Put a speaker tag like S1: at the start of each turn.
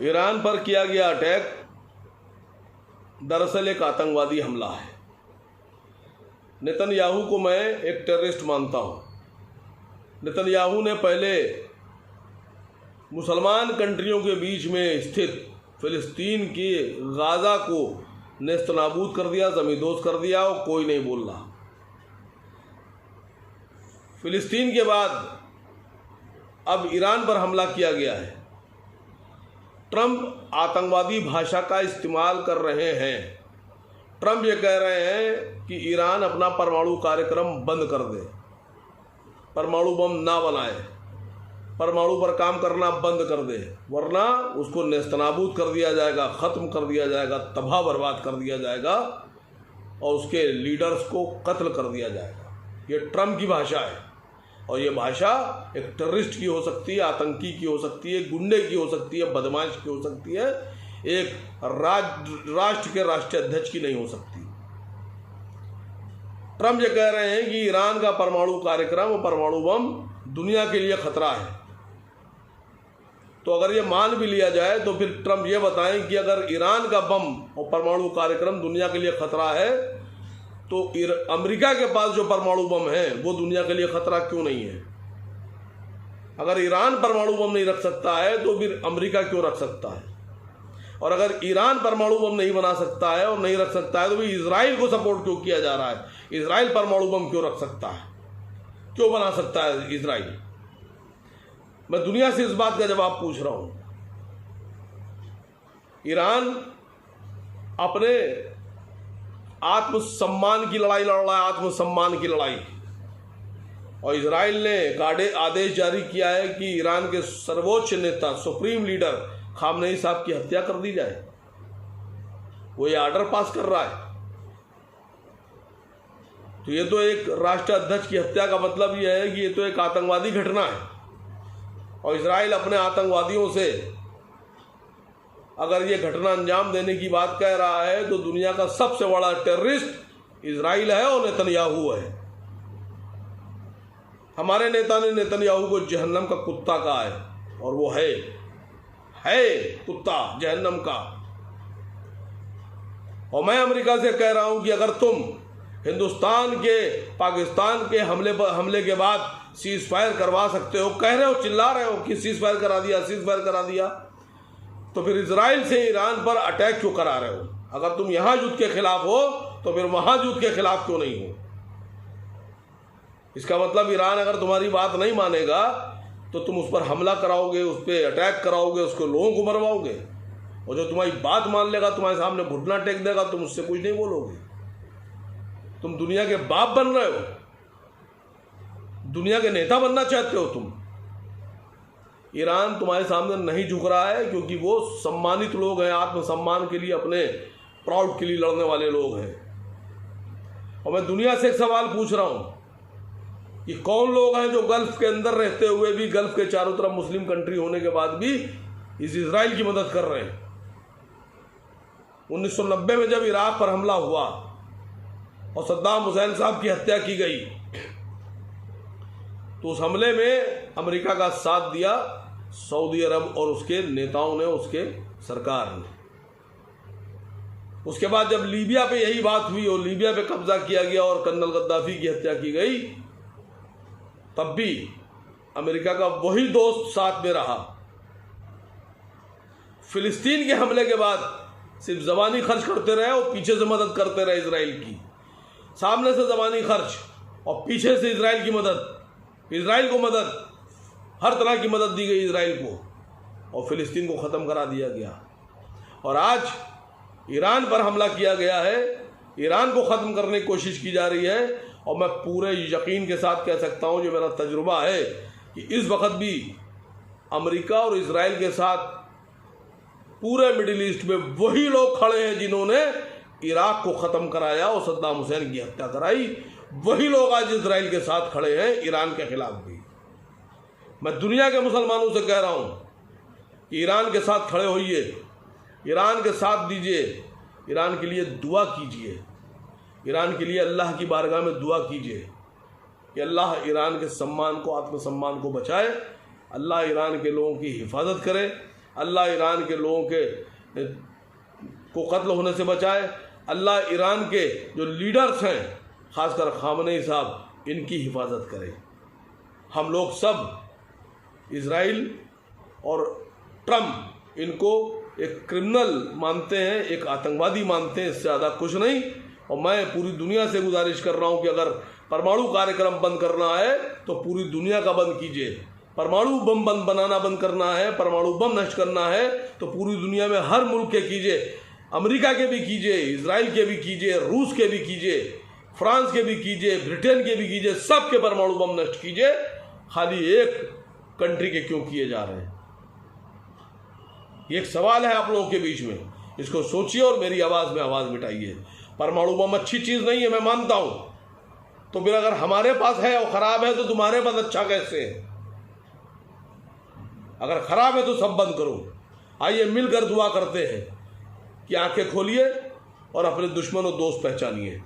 S1: Iran पर किया गया अटैक दरअसल एक आतंकवादी हमला है। नेतन्याहू को मैं एक टेररिस्ट मानता हूँ। नेतन्याहू ने पहले मुसलमान कंट्रियों के बीच में स्थित फ़िलिस्तीन के गाज़ा को नेस्तनाबूद कर दिया, ज़मींदोज़ कर दिया और कोई नहीं बोल रहा। फ़िलिस्तीन के बाद अब ईरान पर हमला किया गया है। ट्रंप आतंकवादी भाषा का इस्तेमाल कर रहे हैं। ट्रंप ये कह रहे हैं कि ईरान अपना परमाणु कार्यक्रम बंद कर दे, परमाणु बम ना बनाए, परमाणु पर काम करना बंद कर दे, वरना उसको नेस्तनाबूद कर दिया जाएगा, ख़त्म कर दिया जाएगा, तबाह बर्बाद कर दिया जाएगा और उसके लीडर्स को कत्ल कर दिया जाएगा। ये ट्रंप की भाषा है और ये भाषा एक टेररिस्ट की हो सकती है, आतंकी की हो सकती है, गुंडे की हो सकती है, बदमाश की हो सकती है, एक राष्ट्र के राष्ट्रीय अध्यक्ष की नहीं हो सकती। ट्रंप ये कह रहे हैं कि ईरान का परमाणु कार्यक्रम और परमाणु बम दुनिया के लिए खतरा है। तो अगर ये मान भी लिया जाए तो फिर ट्रंप ये बताएं कि अगर ईरान का बम और परमाणु कार्यक्रम दुनिया के लिए खतरा है तो अमेरिका के पास जो परमाणु बम है वो दुनिया के लिए खतरा क्यों नहीं है? अगर ईरान परमाणु बम नहीं रख सकता है तो फिर अमेरिका क्यों रख सकता है? और अगर ईरान परमाणु बम नहीं बना सकता है और नहीं रख सकता है तो भी इजराइल को सपोर्ट क्यों किया जा रहा है? इजराइल परमाणु बम क्यों रख सकता है, क्यों बना सकता है इजराइल? मैं दुनिया से इस बात का जवाब पूछ रहा हूं। ईरान अपने आत्मसम्मान की लड़ाई लड़ रहा है, आत्मसम्मान की लड़ाई। और इजराइल ने आदेश जारी किया है कि ईरान के सर्वोच्च नेता, सुप्रीम लीडर खामनेई साहब की हत्या कर दी जाए। वो ये आर्डर पास कर रहा है। तो ये तो एक राष्ट्र अध्यक्ष की हत्या का मतलब ये है कि ये तो एक आतंकवादी घटना है। और इजराइल अपने आतंकवादियों से अगर ये घटना अंजाम देने की बात कह रहा है तो दुनिया का सबसे बड़ा टेररिस्ट इजराइल है और नेतन्याहू है। हमारे नेता ने नेतन्याहू को जहन्नम का कुत्ता कहा है और वो है कुत्ता जहन्नम का। और मैं अमेरिका से कह रहा हूं कि अगर तुम हिंदुस्तान के पाकिस्तान के हमले के बाद सीज फायर करवा सकते हो, कह रहे हो, चिल्ला रहे हो कि सीज फायर करा दिया, तो फिर इजराइल से ईरान पर अटैक क्यों करा रहे हो? अगर तुम यहां युद्ध के खिलाफ हो तो फिर वहां युद्ध के खिलाफ क्यों नहीं हो? इसका मतलब ईरान अगर तुम्हारी बात नहीं मानेगा तो तुम उस पर हमला कराओगे, उस पर अटैक कराओगे, उसको लोगों को मरवाओगे। और जो तुम्हारी बात मान लेगा, तुम्हारे सामने घुटना टेक देगा, तुम उससे कुछ नहीं बोलोगे। तुम दुनिया के बाप बन रहे हो, दुनिया के नेता बनना चाहते हो तुम। ईरान तुम्हारे सामने नहीं झुक रहा है क्योंकि वो सम्मानित लोग हैं, आत्मसम्मान के लिए, अपने प्राउड के लिए लड़ने वाले लोग हैं। और मैं दुनिया से एक सवाल पूछ रहा हूं कि कौन लोग हैं जो गल्फ के अंदर रहते हुए भी, गल्फ के चारों तरफ मुस्लिम कंट्री होने के बाद भी इस इजराइल की मदद कर रहे हैं? 1990 में जब इराक पर हमला हुआ और सद्दाम हुसैन साहब की हत्या की गई तो उस हमले में अमेरिका का साथ दिया सऊदी अरब और उसके नेताओं ने, उसके सरकार ने। उसके बाद जब लीबिया पे यही बात हुई और लीबिया पे कब्जा किया गया और कर्नल गद्दाफी की हत्या की गई, तब भी अमेरिका का वही दोस्त साथ में रहा। फिलिस्तीन के हमले के बाद सिर्फ ज़बानी खर्च करते रहे और पीछे से मदद करते रहे इजराइल की। सामने से ज़बानी खर्च और पीछे से इजराइल की मदद, इजराइल को मदद, हर तरह की मदद दी गई इजराइल को और फिलिस्तीन को ख़त्म करा दिया गया। और आज ईरान पर हमला किया गया है, ईरान को ख़त्म करने की कोशिश की जा रही है। और मैं पूरे यकीन के साथ कह सकता हूँ, जो मेरा तजुर्बा है, कि इस वक्त भी अमेरिका और इजराइल के साथ पूरे मिडिल ईस्ट में वही लोग खड़े हैं जिन्होंने इराक को ख़त्म कराया और सद्दाम हुसैन की हत्या कराई। वही लोग आज इजराइल के साथ खड़े हैं ईरान के खिलाफ भी। मैं दुनिया के मुसलमानों से कह रहा हूँ कि ईरान के साथ खड़े होइए, ईरान के साथ दीजिए, ईरान के लिए दुआ कीजिए, ईरान के लिए अल्लाह की बारगाह में दुआ कीजिए कि अल्लाह ईरान के सम्मान को, आत्मसम्मान को बचाए, अल्लाह ईरान के लोगों की हिफाजत करे, अल्लाह ईरान के लोगों के को कत्ल होने से बचाए। अल्लाह ईरान के जो लीडर्स हैं, ख़ासकर ख़ामनेई साहब, इनकी हिफाजत करे। हम लोग सब इज़राइल और ट्रम्प इनको एक क्रिमिनल मानते हैं, एक आतंकवादी मानते हैं, इससे ज़्यादा कुछ नहीं। और मैं पूरी दुनिया से गुजारिश कर रहा हूँ कि अगर परमाणु कार्यक्रम बंद करना है तो पूरी दुनिया का बंद कीजिए। परमाणु बम बनाना बंद करना है, परमाणु बम नष्ट करना है तो पूरी दुनिया में हर मुल्क के कीजिए, अमेरिका के भी कीजिए, इजराइल के भी कीजिए, रूस के भी कीजिए, फ्रांस के भी कीजिए, ब्रिटेन के भी कीजिए, सब के परमाणु बम नष्ट कीजिए। खाली एक कंट्री के क्यों किए जा रहे हैं? ये एक सवाल है आप लोगों के बीच में, इसको सोचिए और मेरी आवाज़ में आवाज़ मिटाइए। परमाणु बम अच्छी चीज़ नहीं है, मैं मानता हूँ, तो फिर अगर हमारे पास है और ख़राब है तो तुम्हारे पास अच्छा कैसे है? अगर ख़राब है तो सब बंद करो। आइए मिलकर दुआ करते हैं कि आंखें खोलिए और अपने दुश्मन और दोस्त पहचानिए।